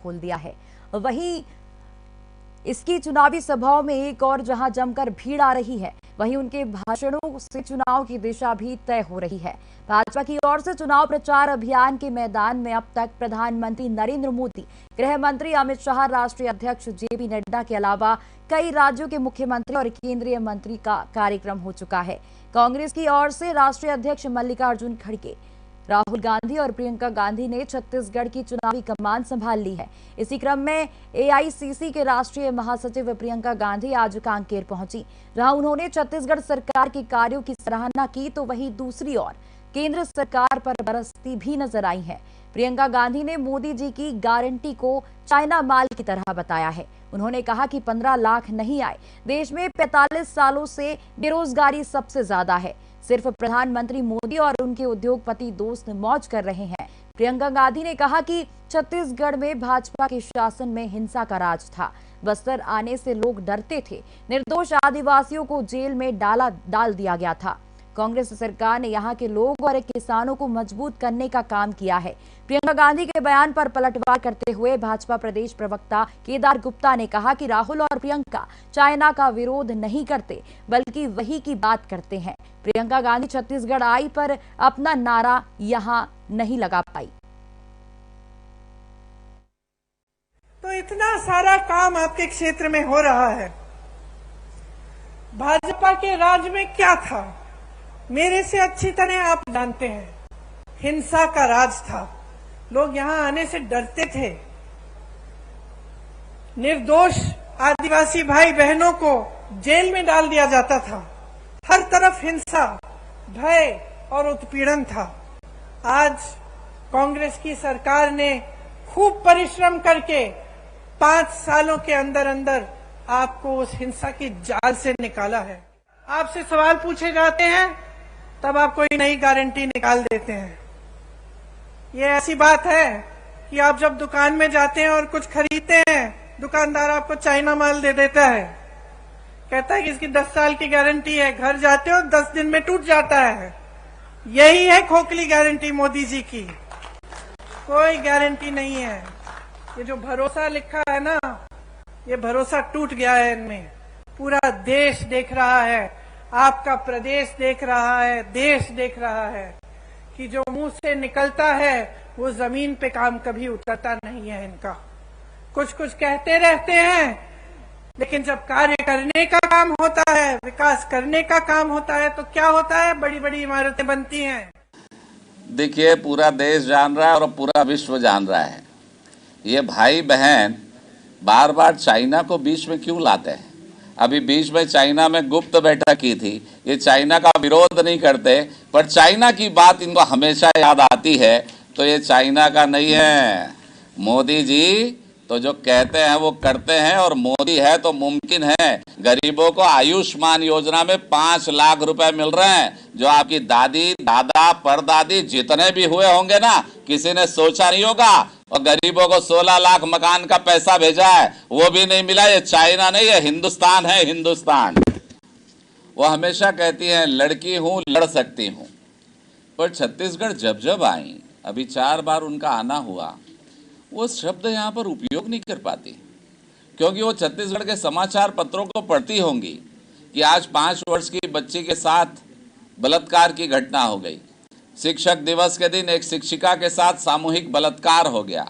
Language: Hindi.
खोल दिया है। वहीं इसकी चुनावी सभाओं में एक और जहां जमकर भीड़ आ रही है, वहीं उनके भाषणों से चुनाव की दिशा भी तय हो रही है। भाजपा की ओर से चुनाव प्रचार अभियान के मैदान में अब तक प्रधानमंत्री नरेंद्र मोदी, गृह मंत्री अमित शाह, राष्ट्रीय अध्यक्ष जेपी नड्डा के अलावा कई राज्यों के मुख्यमंत्री और केंद्रीय मंत्री का कार्यक्रम हो चुका है। कांग्रेस की ओर से राष्ट्रीय अध्यक्ष मल्लिकार्जुन खड़गे, राहुल गांधी और प्रियंका गांधी ने छत्तीसगढ़ की चुनावी कमान संभाल ली है। इसी क्रम में एआईसीसी के राष्ट्रीय महासचिव प्रियंका गांधी आज कांकेर पहुंची, जहां उन्होंने छत्तीसगढ़ सरकार के कार्यों की सराहना की, तो वहीं दूसरी ओर केंद्र सरकार पर बरसती भी नजर आई है। प्रियंका गांधी ने मोदी जी की गारंटी को चाइना माल की तरह बताया है। उन्होंने कहा कि 15 लाख नहीं आए, देश में 45 सालों से बेरोजगारी सबसे ज्यादा है। सिर्फ प्रधानमंत्री मोदी और उनके उद्योगपति दोस्त मौज कर रहे हैं। प्रियंका गांधी ने कहा कि छत्तीसगढ़ में भाजपा के शासन में हिंसा का राज था। बस्तर आने से लोग डरते थे। निर्दोष आदिवासियों को जेल में डाल दिया गया था। कांग्रेस सरकार ने यहां के लोग और किसानों को मजबूत करने का काम किया है। प्रियंका गांधी के बयान पर पलटवार करते हुए भाजपा प्रदेश प्रवक्ता केदार गुप्ता ने कहा कि राहुल और प्रियंका चाइना का विरोध नहीं करते, बल्कि वही की बात करते हैं। प्रियंका गांधी छत्तीसगढ़ आई पर अपना नारा यहां नहीं लगा पाई। तो इतना सारा काम आपके क्षेत्र में हो रहा है, भाजपा के राज में क्या था मेरे से अच्छी तरह आप जानते हैं। हिंसा का राज था, लोग यहां आने से डरते थे। निर्दोष आदिवासी भाई बहनों को जेल में डाल दिया जाता था। हर तरफ हिंसा, भय और उत्पीड़न था। आज कांग्रेस की सरकार ने खूब परिश्रम करके 5 सालों के अंदर अंदर आपको उस हिंसा की जाल से निकाला है। आपसे सवाल पूछे जाते हैं तब आप कोई नई गारंटी निकाल देते हैं। ये ऐसी बात है कि आप जब दुकान में जाते हैं और कुछ खरीदते हैं, दुकानदार आपको चाइना माल दे देता है, कहता है कि इसकी 10 साल की गारंटी है। घर जाते हो 10 दिन में टूट जाता है। यही है खोखली गारंटी मोदी जी की, कोई गारंटी नहीं है। ये जो भरोसा लिखा है ना, ये भरोसा टूट गया है इनमें। पूरा देश देख रहा है, आपका प्रदेश देख रहा है, देश देख रहा है कि जो मुंह से निकलता है वो जमीन पे काम कभी उतरता नहीं है इनका। कुछ कुछ कहते रहते हैं, लेकिन जब कार्य करने का काम होता है, विकास करने का काम होता है, तो क्या होता है? बड़ी बड़ी इमारतें बनती हैं। देखिए, पूरा देश जान रहा है और पूरा विश्व जान रहा है, ये भाई बहन बार बार चाइना को बीच में क्यों लाते हैं। अभी बीच में चाइना में गुप्त बैठक की थी। ये चाइना का विरोध नहीं करते, पर चाइना की बात इनको हमेशा याद आती है। तो ये चाइना का नहीं है। मोदी जी तो जो कहते हैं वो करते हैं, और मोदी है तो मुमकिन है। गरीबों को आयुष्मान योजना में 5 लाख रुपए मिल रहे हैं, जो आपकी दादी, दादा, परदादी जितने भी हुए होंगे ना, किसी ने सोचा नहीं होगा। और गरीबों को 16 लाख मकान का पैसा भेजा है, वो भी नहीं मिला। ये चाइना नहीं है, हिंदुस्तान है, हिंदुस्तान। वो हमेशा कहती हैं लड़की हूं, लड़ सकती हूं, पर छत्तीसगढ़ जब जब आई, अभी 4 बार उनका आना हुआ, वो शब्द यहाँ पर उपयोग नहीं कर पाती, क्योंकि वो छत्तीसगढ़ के समाचार पत्रों को पढ़ती होंगी कि आज 5 वर्ष की बच्ची के साथ बलात्कार की घटना हो गई। शिक्षक दिवस के दिन एक शिक्षिका के साथ सामूहिक बलात्कार हो गया।